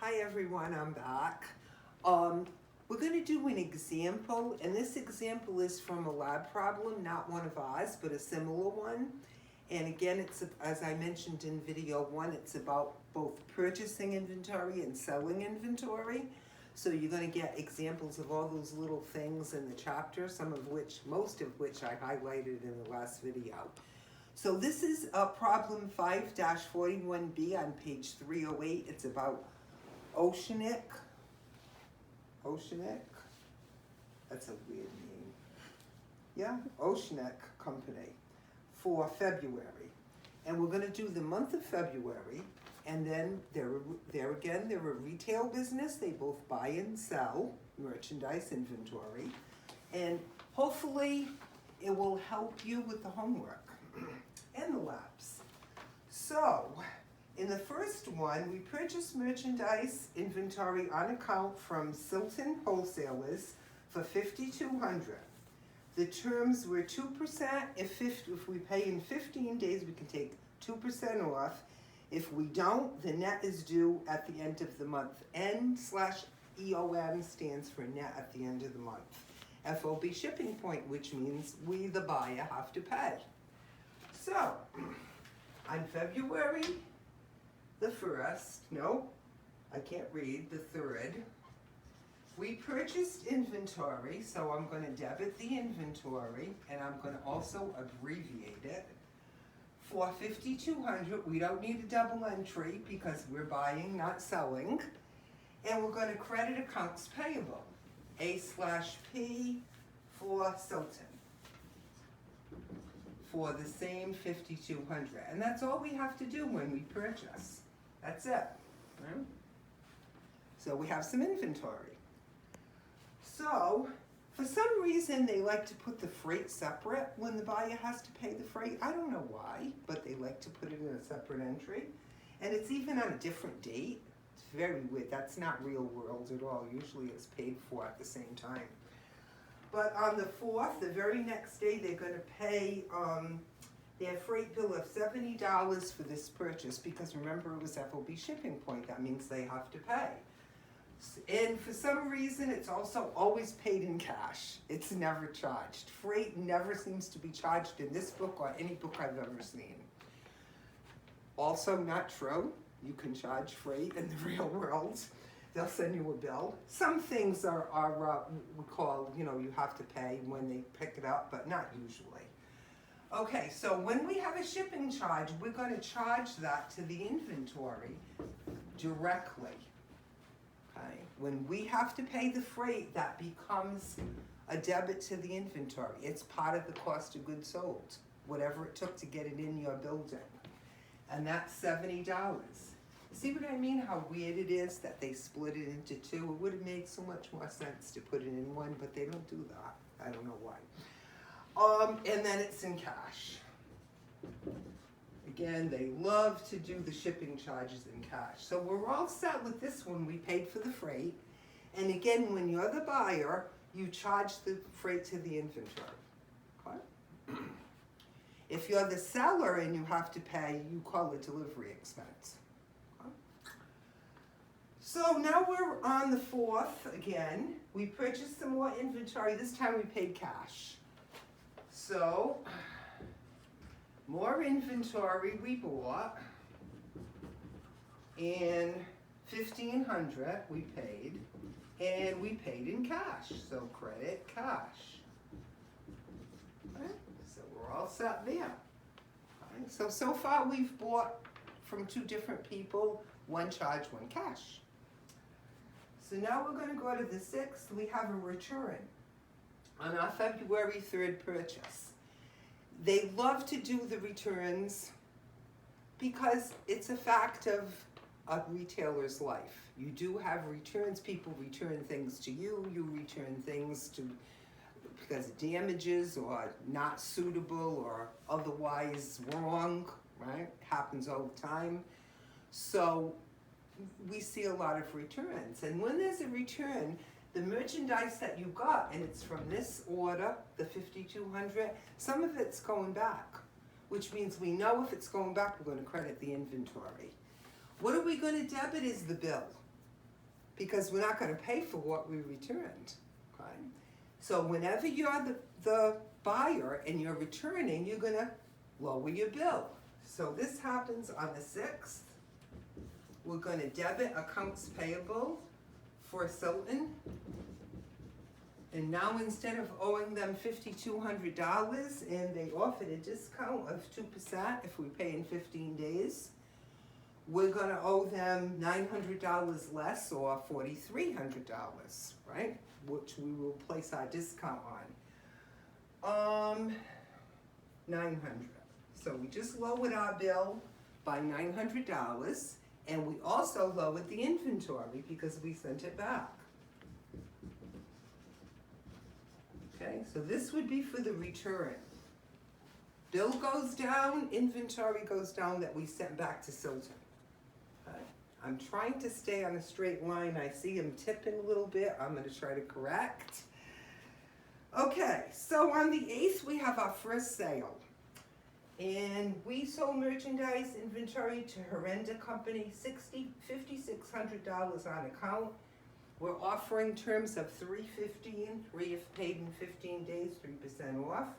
Hi everyone, I'm back. We're going to do an example, and this example is from a lab problem, not one of ours, but a similar one. And again, it's, as I mentioned in video one, it's about both purchasing inventory and selling inventory. So you're going to get examples of all those little things in the chapter, most of which I highlighted in the last video. So this is problem 5-41B on page 308. It's about Oceanic, that's a weird name. Yeah, Oceanic Company for February. And we're going to do the month of February, and then they're a retail business. They both buy and sell merchandise inventory. And hopefully it will help you with the homework and the labs. So, in the first one, we purchased merchandise inventory on account from Silton Wholesalers for $5,200. The terms were 2%. If we pay in 15 days, we can take 2% off. If we don't, the net is due at the end of the month. N/EOM stands for net at the end of the month. FOB shipping point, which means we, the buyer, have to pay. So, on February the 1st, no, I can't read, the 3rd, we purchased inventory, so I'm going to debit the inventory, and I'm going to also abbreviate it, for $5,200. We don't need a double entry because we're buying, not selling, and we're going to credit accounts payable, A/P for Silton, for the same $5,200. And that's all we have to do when we purchase. That's it. Right? So we have some inventory. So, for some reason, they like to put the freight separate when the buyer has to pay the freight. I don't know why, but they like to put it in a separate entry. And it's even on a different date. It's very weird. That's not real world at all. Usually it's paid for at the same time. But on the 4th, the very next day, they're going to pay their freight bill of $70 for this purchase, because remember, it was FOB shipping point. That means they have to pay. And for some reason, it's also always paid in cash. It's never charged. Freight never seems to be charged in this book or any book I've ever seen. Also not true. You can charge freight in the real world. They'll send you a bill. Some things are we call, you have to pay when they pick it up, but not usually. Okay, so when we have a shipping charge, we're going to charge that to the inventory directly. Okay, when we have to pay the freight, that becomes a debit to the inventory. It's part of the cost of goods sold, whatever it took to get it in your building. And that's $70. See what I mean? How weird it is that they split it into two? It would have made so much more sense to put it in one, but they don't do that. I don't know why. And then it's in cash. Again, they love to do the shipping charges in cash. So we're all set with this one. We paid for the freight. And again, when you're the buyer, you charge the freight to the inventory. Okay? If you're the seller and you have to pay, you call it delivery expense. So now we're on the 4th again. We purchased some more inventory. This time we paid cash. So, more inventory we bought. And $1,500 we paid. And we paid in cash. So credit cash. Okay. So we're all set there. Okay. So far we've bought from 2 different people. One charge, one cash. So now we're going to go to the 6th. We have a return on our February 3rd purchase. They love to do the returns because it's a fact of a retailer's life. You do have returns. People return things to you. You return things because of damages or not suitable or otherwise wrong, right? Happens all the time. So we see a lot of returns. And when there's a return, the merchandise that you got, and it's from this order, the $5,200, some of it's going back, which means we know if it's going back, we're going to credit the inventory. What are we going to debit is the bill. because we're not gonna pay for what we returned, okay? So whenever you're the buyer and you're returning, you're gonna lower your bill. So this happens on the 6th. We're gonna debit accounts payable for Silton. And now instead of owing them $5,200 and they offered a discount of 2% if we pay in 15 days, we're gonna owe them $900 less, or $4,300, right? Which we will place our discount on. 900. So we just lowered our bill by $900, and we also lowered the inventory because we sent it back. Okay, so this would be for the return. Bill goes down, inventory goes down that we sent back to Silton. Okay. I'm trying to stay on a straight line. I see him tipping a little bit. I'm going to try to correct. Okay, so on the 8th, we have our first sale. And we sold merchandise inventory to Horrenda Company, $5,600 on account. We're offering terms of $315, 3 if paid in 15 days, 3% off.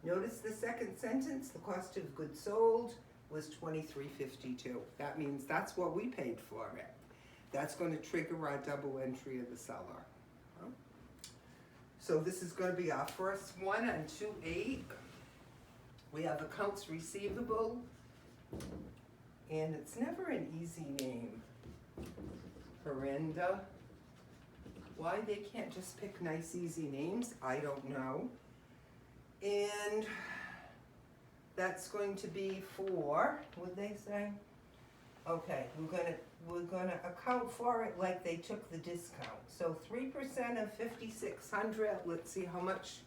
Notice the second sentence, the cost of goods sold was $23.52. That means that's what we paid for it. That's going to trigger our double entry of the seller. So this is going to be our first one on 2/8. We have accounts receivable, and it's never an easy name. Horrenda. Why they can't just pick nice, easy names, I don't know. And that's going to be for, what'd they say? Okay, we're gonna account for it like they took the discount. So 3% of 5,600. Let's see how much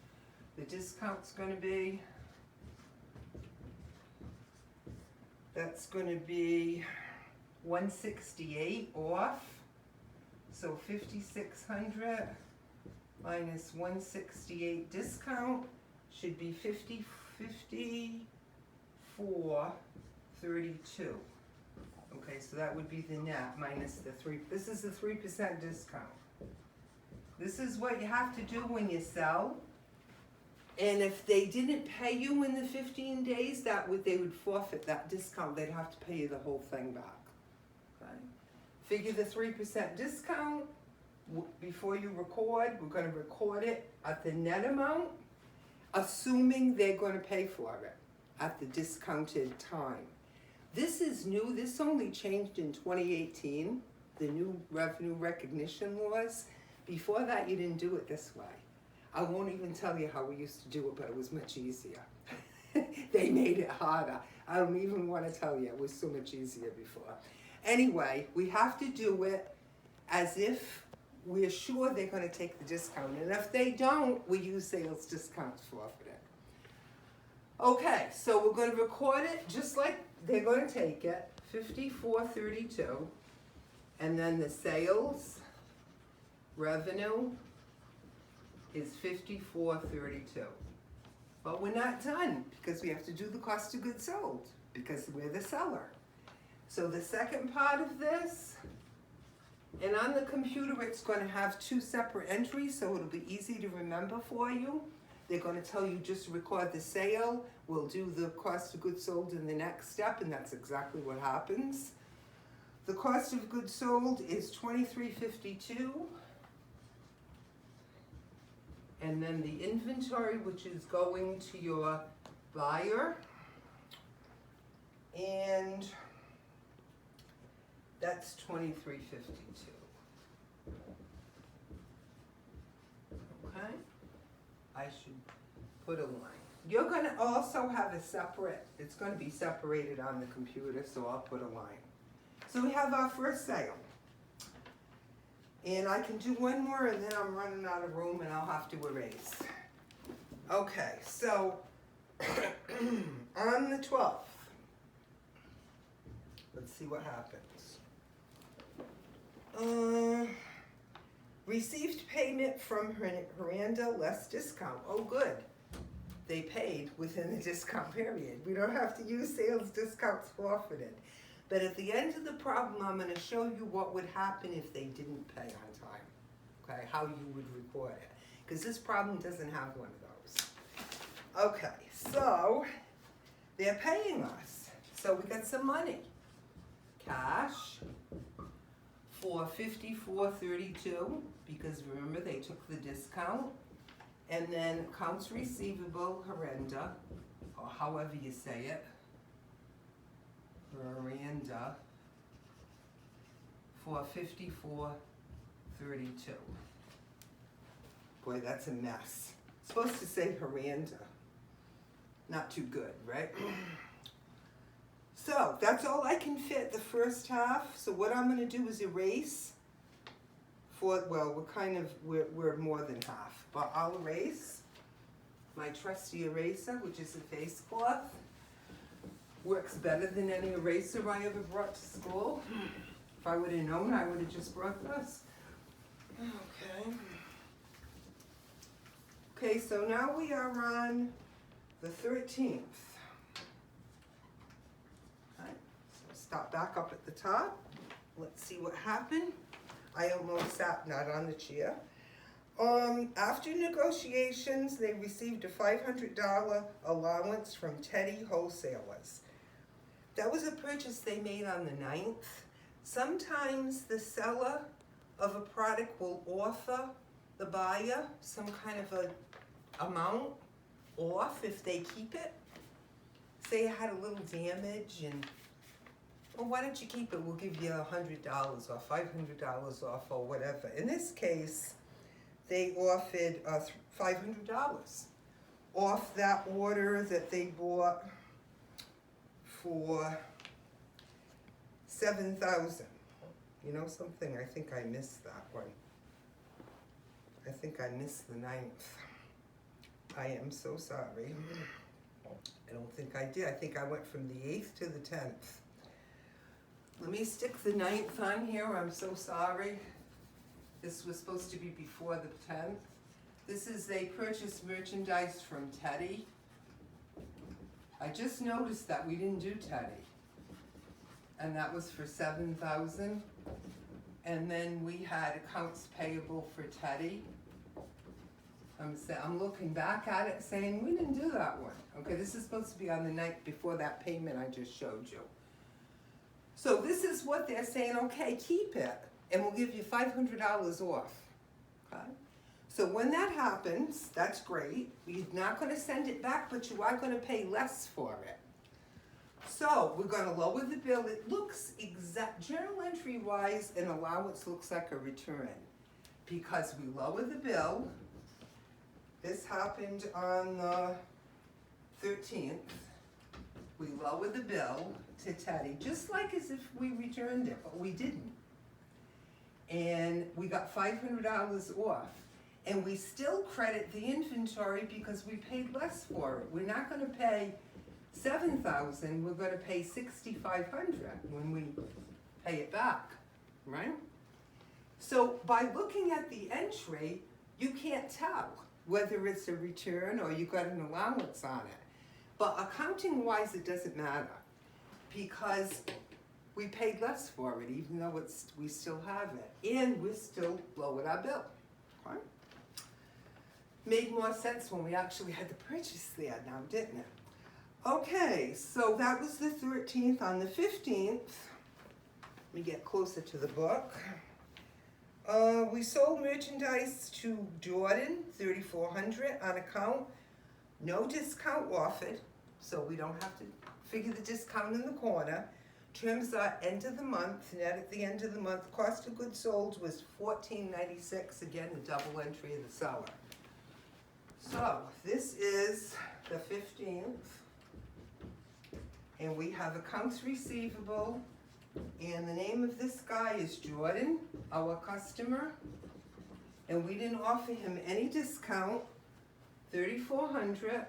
the discount's gonna be. That's gonna be $168 off. So 5,600 minus 168 discount should be 54.32. Okay, so that would be the net minus the 3. This is the 3% discount. This is what you have to do when you sell. And if they didn't pay you in the 15 days, they would forfeit that discount. They'd have to pay you the whole thing back. Okay? Figure the 3% discount before you record. We're going to record it at the net amount, assuming they're going to pay for it at the discounted time. This is new. This only changed in 2018, the new revenue recognition laws. Before that, you didn't do it this way. I won't even tell you how we used to do it, but it was much easier. They made it harder. I don't even want to tell you. It was so much easier before. Anyway, we have to do it as if we're sure they're going to take the discount. And if they don't, we use sales discounts forfeit it. Okay, so we're going to record it just like they're going to take it, 54.32. And then the sales revenue is 54.32. But we're not done because we have to do the cost of goods sold because we're the seller. So the second part of this, and on the computer it's going to have 2 separate entries, so it'll be easy to remember for you. They're going to tell you just record the sale. We'll do the cost of goods sold in the next step, and that's exactly what happens. The cost of goods sold is $23.52. And then the inventory, which is going to your buyer, and that's $23.52. Okay? I should put a line. You're going to also have a separate, it's going to be separated on the computer, so I'll put a line. So we have our first sale. And I can do one more and then I'm running out of room and I'll have to erase. Okay, so on the 12th, let's see what happens. Received payment from Horrenda, less discount. Oh, good. They paid within the discount period. We don't have to use sales discounts forfeited. But at the end of the problem, I'm going to show you what would happen if they didn't pay on time. Okay, how you would report it. Because this problem doesn't have one of those. Okay, so they're paying us. So we got some money. Cash for $54.32, because remember they took the discount. And then accounts receivable, horrenda, or however you say it. Horrenda for $54.32. Boy, that's a mess. It's supposed to say horrenda. Not too good, right? So that's all I can fit the first half. So what I'm going to do is erase for, well, we're more than half, but I'll erase my trusty eraser, which is a face cloth. Works better than any eraser I ever brought to school. If I would have known, I would have just brought this. Okay. Okay, so now we are on the 13th. Right, so stop back up at the top. Let's see what happened. I almost sat not on the chair. After negotiations, they received a $500 allowance from Teddy Wholesalers. That was a purchase they made on the 9th. Sometimes the seller of a product will offer the buyer some kind of a amount off if they keep it. Say it had a little damage and, well, why don't you keep it? We'll give you $100 or $500 off or whatever. In this case, they offered $500 off that order that they bought for $7,000. You know something? I think I missed that one. I think I missed the 9th. I am so sorry. I don't think I did. I think I went from the 8th to the 10th. Let me stick the 9th on here. I'm so sorry. This was supposed to be before the 10th. This is they purchased merchandise from Teddy. I just noticed that we didn't do Teddy. And that was for $7,000. And then we had accounts payable for Teddy. I'm looking back at it saying, we didn't do that one. Okay, this is supposed to be on the night before that payment I just showed you. So this is what they're saying, okay, keep it, and we'll give you $500 off. Okay? So when that happens, that's great. You're not going to send it back, but you are going to pay less for it. So we're going to lower the bill. It looks journal entry wise, an allowance looks like a return because we lower the bill. This happened on the 13th. We lower the bill to Teddy, just like as if we returned it, but we didn't. And we got $500 off. And we still credit the inventory because we paid less for it. We're not going to pay $7,000, we're going to pay $6,500 when we pay it back, right? So by looking at the entry, you can't tell whether it's a return or you got an allowance on it. But accounting-wise, it doesn't matter because we paid less for it, even though we still have it, and we still lowered our bill. Okay? Made more sense when we actually had the purchase there now, didn't it? Okay, so that was the 13th. On the 15th, let me get closer to the book. We sold merchandise to Jordan, $3,400 on account. No discount offered, so we don't have to figure the discount in the corner. Terms are end of the month, net at the end of the month. Cost of goods sold was $14.96, again, the double entry of the seller. So this is the 15th, and we have accounts receivable, and the name of this guy is Jordan, our customer, and we didn't offer him any discount, $3,400,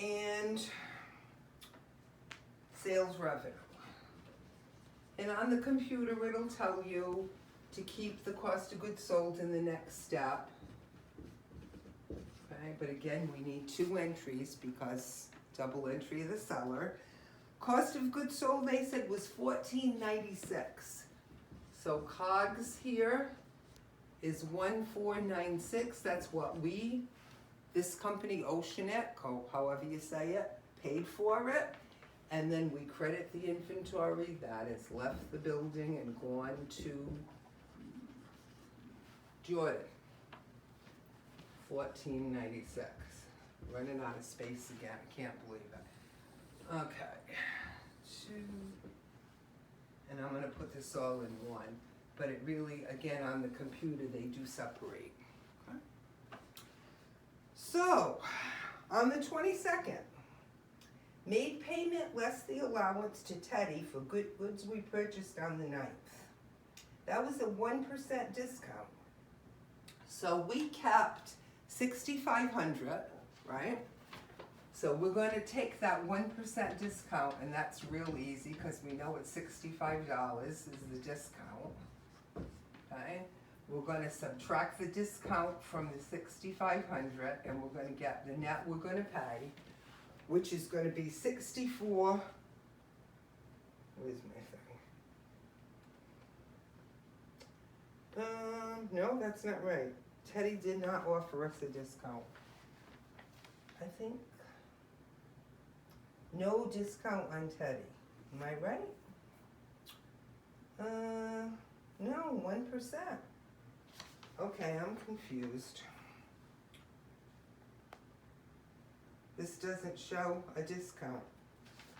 and sales revenue. And on the computer it'll tell you to keep the cost of goods sold in the next step. Okay, but again, we need two entries because double entry of the seller. Cost of goods sold, they said, was $14.96. So COGS here is 1496. That's what this company, Oceanet, however you say it, paid for it. And then we credit the inventory that has left the building and gone to Jordan. $14.96. Running out of space again. I can't believe it. Okay. And I'm going to put this all in one. But it really, again, on the computer, they do separate. Okay. So, on the 22nd, made payment less the allowance to Teddy for goods we purchased on the 9th. That was a 1% discount. So we kept $6,500, right? So we're going to take that 1% discount, and that's real easy because we know it's $65 is the discount. Okay? We're going to subtract the discount from the $6,500, and we're going to get the net we're going to pay, which is going to be 64. Where's my thing? No, that's not right. Teddy did not offer us a discount. I think. No discount on Teddy. Am I right? No, 1%. Okay, I'm confused. This doesn't show a discount.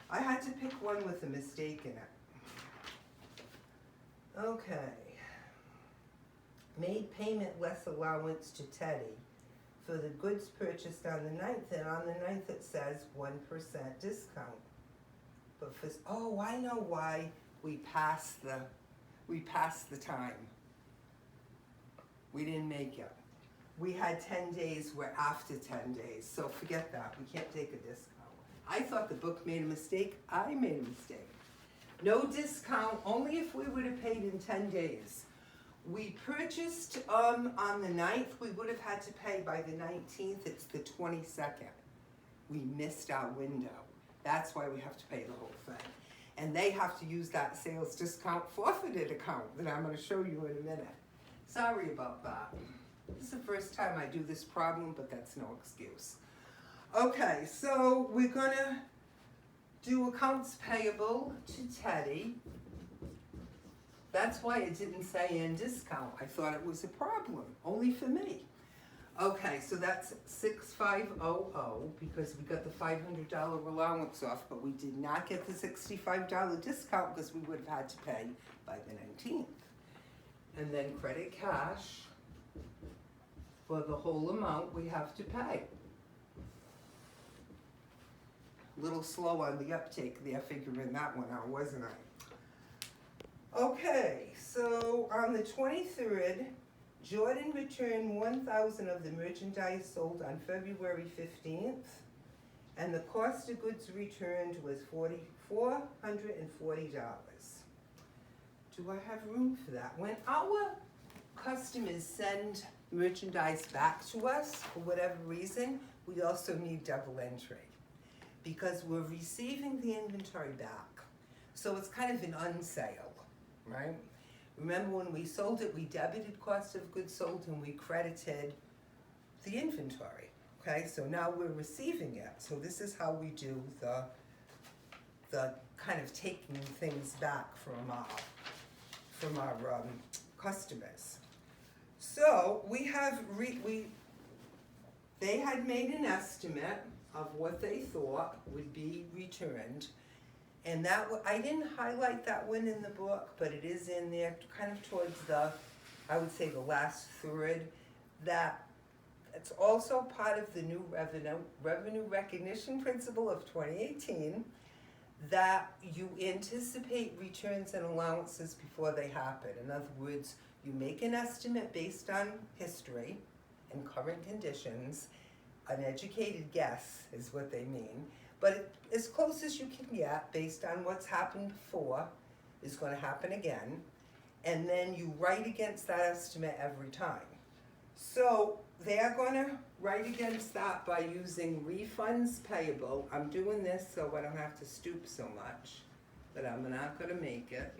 I had to pick one with a mistake in it. Okay. Made payment less allowance to Teddy for the goods purchased on the 9th, and on the 9th it says 1% discount. But for, oh, I know why we passed the time. We didn't make it. We had 10 days, we're after 10 days, so forget that, we can't take a discount. I thought the book made a mistake, I made a mistake. No discount, only if we would have paid in 10 days. We purchased on the 9th, we would have had to pay by the 19th, it's the 22nd. We missed our window. That's why we have to pay the whole thing. And they have to use that sales discount forfeited account that I'm gonna show you in a minute. Sorry about that. This is the first time I do this problem, but that's no excuse. Okay, so we're gonna do accounts payable to Teddy. That's why it didn't say in discount. I thought it was a problem, only for me. Okay, so that's 6,500 because we got the $500 allowance off, but we did not get the $65 discount because we would have had to pay by the 19th. And then credit cash for the whole amount we have to pay. A little slow on the uptake there, figuring that one out, wasn't I? Okay, so on the 23rd, Jordan returned 1,000 of the merchandise sold on February 15th, and the cost of goods returned was $440. Do I have room for that? When our customers send merchandise back to us, for whatever reason, we also need double entry because we're receiving the inventory back. So it's kind of an unsale, right? Remember when we sold it, we debited cost of goods sold and we credited the inventory, okay? So now we're receiving it. So this is how we do the kind of taking things back from our customers. So we have, they had made an estimate of what they thought would be returned. And that, I didn't highlight that one in the book, but it is in there kind of towards the, I would say the last third, that it's also part of the new revenue recognition principle of 2018, that you anticipate returns and allowances before they happen. In other words, you make an estimate based on history and current conditions. An educated guess is what they mean. But as close as you can get based on what's happened before is going to happen again. And then you write against that estimate every time. So they're gonna write against that by using refunds payable. I'm doing this so I don't have to stoop so much, but I'm not gonna make it.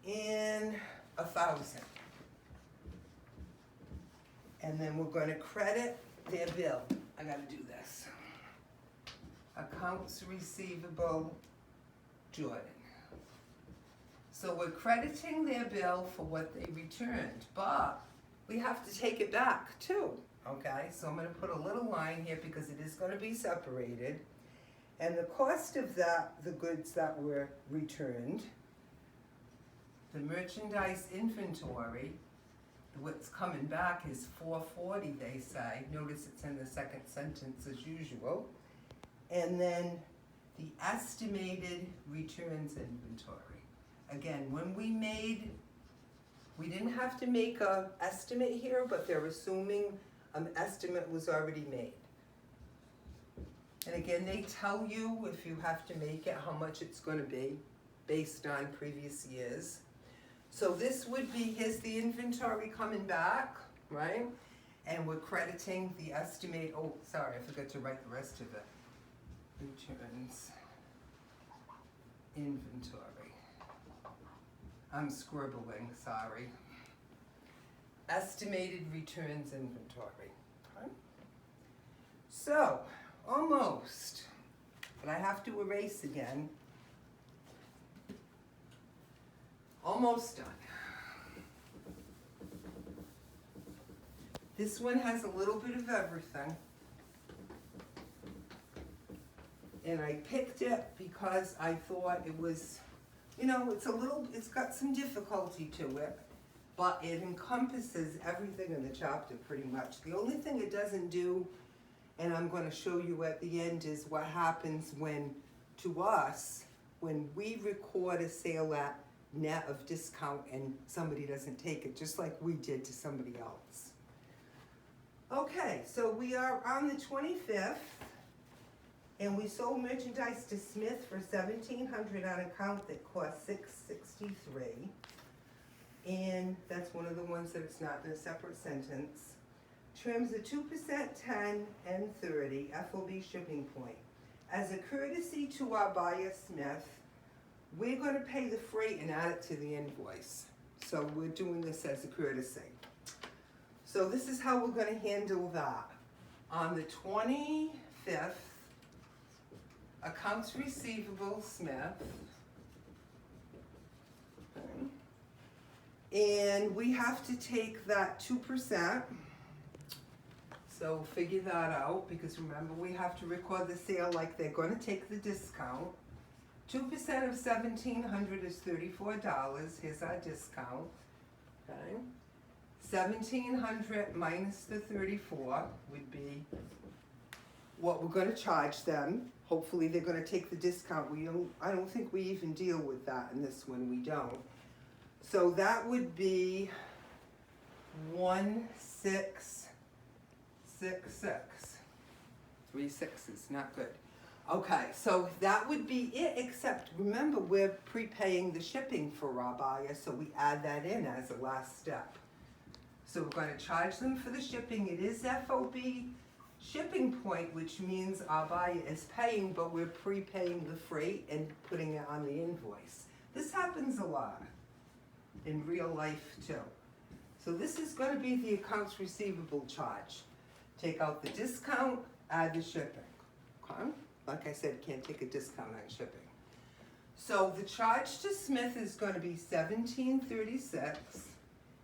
In 1,000. And then we're gonna credit their bill. I gotta do this. Accounts receivable, Jordan. So we're crediting their bill for what they returned, but we have to take it back too, okay? So I'm gonna put a little line here because it is gonna be separated. And the cost of that, the goods that were returned, the merchandise inventory, what's coming back is $440, they say. Notice it's in the second sentence as usual. And then the estimated returns inventory. Again, when we didn't have to make an estimate here, but they're assuming an estimate was already made. And again, they tell you if you have to make it, how much it's gonna be based on previous years. So this would be, here's the inventory coming back, right? And we're crediting the estimate, oh, sorry, I forgot to write the rest of it. Returns, inventory. I'm scribbling, sorry. Estimated returns inventory. Okay. So, almost, but I have to erase again. Almost done. This one has a little bit of everything. And I picked it because I thought it was, you know, it's got some difficulty to it, but it encompasses everything in the chapter pretty much. The only thing it doesn't do, and I'm going to show you at the end, is what happens when, to us, when we record a sale at net of discount and somebody doesn't take it, just like we did to somebody else. Okay, so we are on the 25th. And we sold merchandise to Smith for $1,700 on account that cost $663. And that's one of the ones that it's not in a separate sentence. Trims are 2%, 10, and 30, FOB shipping point. As a courtesy to our buyer, Smith, we're gonna pay the freight and add it to the invoice. So we're doing this as a courtesy. So this is how we're gonna handle that. On the 25th, accounts receivable, Smith. Okay. And we have to take that 2%. So figure that out, because remember, we have to record the sale like they're gonna take the discount. 2% of $1,700 is $34. Here's our discount. Okay. 1,700 minus the 34 would be what we're gonna charge them. Hopefully they're gonna take the discount. I don't think we even deal with that in this one, we don't. So that would be 1,666. 3 sixes, not good. Okay, so that would be it, except remember, we're prepaying the shipping for our buyer, so we add that in as a last step. So we're gonna charge them for the shipping. It is FOB shipping point, which means our buyer is paying, but we're prepaying the freight and putting it on the invoice. This happens a lot in real life too. So this is gonna be the accounts receivable charge. Take out the discount, add the shipping, okay? Like I said, can't take a discount on shipping. So the charge to Smith is gonna be $1,736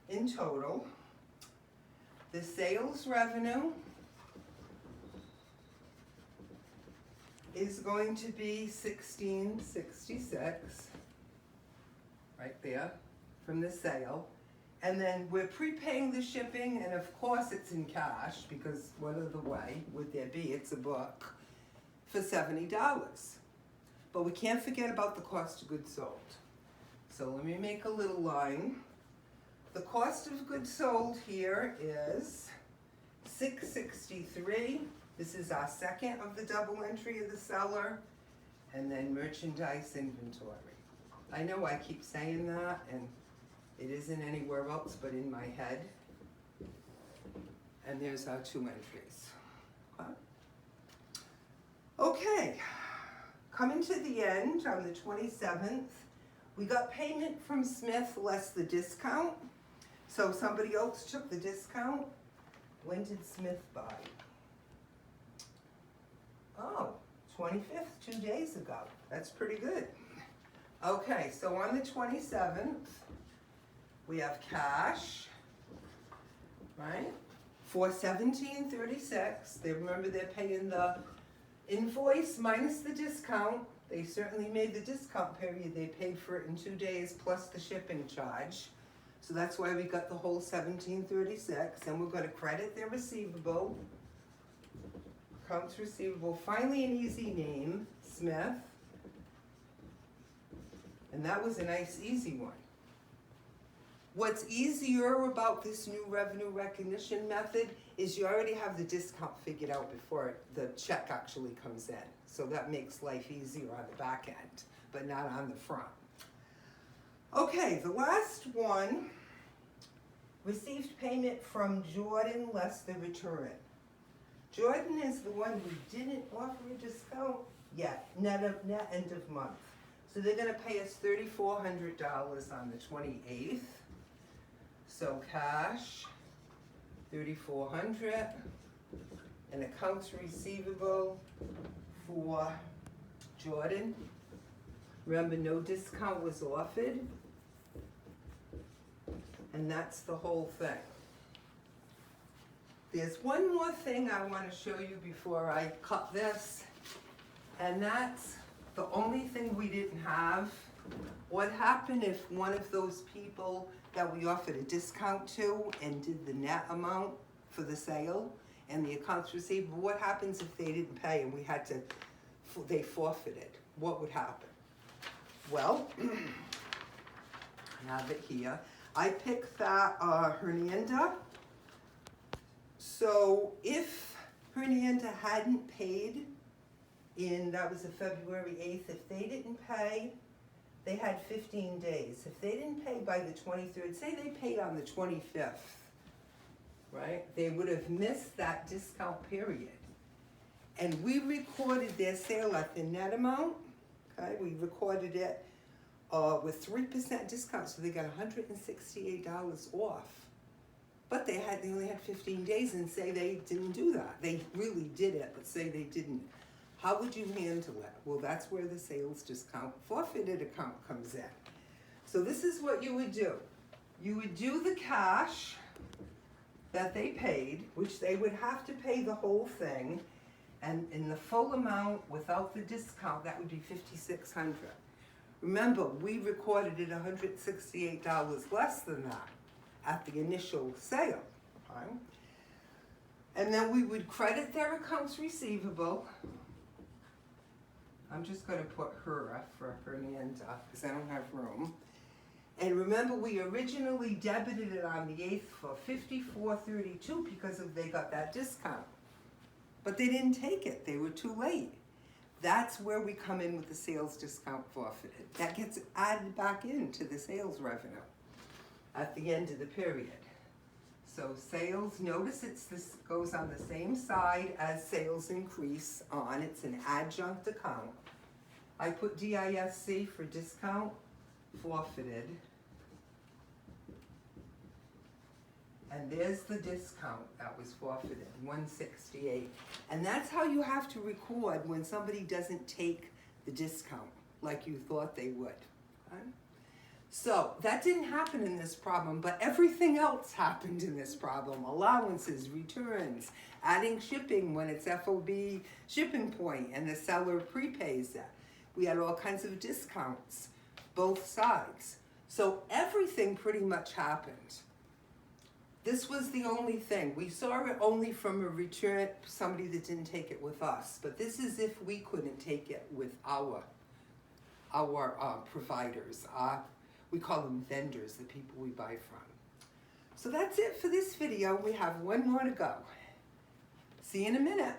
in total. The sales revenue is going to be $1,666, right there, from the sale. And then we're prepaying the shipping, and of course it's in cash, because what other way would there be? It's a book, for $70. But we can't forget about the cost of goods sold. So let me make a little line. The cost of goods sold here is $663. This is our second of the double entry of the seller, and then merchandise inventory. I know I keep saying that, and it isn't anywhere else but in my head. And there's our 2 entries. Okay, coming to the end on the 27th, we got payment from Smith less the discount. So somebody else took the discount. When did Smith buy? Oh, 25th, 2 days ago. That's pretty good. Okay, so on the 27th, we have cash, right? For $17.36. They remember they're paying the invoice minus the discount. They certainly made the discount period. They paid for it in 2 days plus the shipping charge. So that's why we got the whole $17.36, and we're going to credit their receivable. Accounts receivable, finally an easy name, Smith. And that was a nice, easy one. What's easier about this new revenue recognition method is you already have the discount figured out before the check actually comes in. So that makes life easier on the back end, but not on the front. Okay, the last one, received payment from Jordan less the return. Jordan is the one who didn't offer a discount yet, net end of month. So they're gonna pay us $3,400 on the 28th. So cash, $3,400, and accounts receivable for Jordan. Remember, no discount was offered. And that's the whole thing. There's one more thing I want to show you before I cut this, and that's the only thing we didn't have. What happened if one of those people that we offered a discount to and did the net amount for the sale and the accounts receivable, what happens if they didn't pay and we had to, they forfeited? What would happen? Well, I have it here. I picked that Hernanda. So if Hernanda hadn't paid that was a February 8th, if they didn't pay, they had 15 days. If they didn't pay by the 23rd, say they paid on the 25th, right? They would have missed that discount period. And we recorded their sale at the net amount, okay? We recorded it with 3% discount, so they got $168 off. But they only had 15 days, and say they didn't do that. They really did it, but say they didn't. How would you handle it? Well, that's where the sales discount forfeited account comes in. So this is what you would do. You would do the cash that they paid, which they would have to pay the whole thing, and in the full amount without the discount, that would be $5,600. Remember, we recorded it $168 less than that at the initial sale, okay? And then we would credit their accounts receivable. I'm just going to put her for Hernanda because I don't have room. And remember, we originally debited it on the 8th for $54.32 because they got that discount. But they didn't take it. They were too late. That's where we come in with the sales discount forfeited. That gets added back into the sales revenue at the end of the period. So sales, notice this goes on the same side as sales increase on. It's an adjunct account. I put DISC for discount forfeited. And there's the discount that was forfeited, $168. And that's how you have to record when somebody doesn't take the discount like you thought they would. Okay? So that didn't happen in this problem, but everything else happened in this problem. Allowances, returns, adding shipping when it's FOB shipping point and the seller prepays it. We had all kinds of discounts, both sides. So everything pretty much happened. This was the only thing. We saw it only from a return, somebody that didn't take it with us. But this is if we couldn't take it with our providers. We call them vendors, the people we buy from. So that's it for this video. We have one more to go. See you in a minute.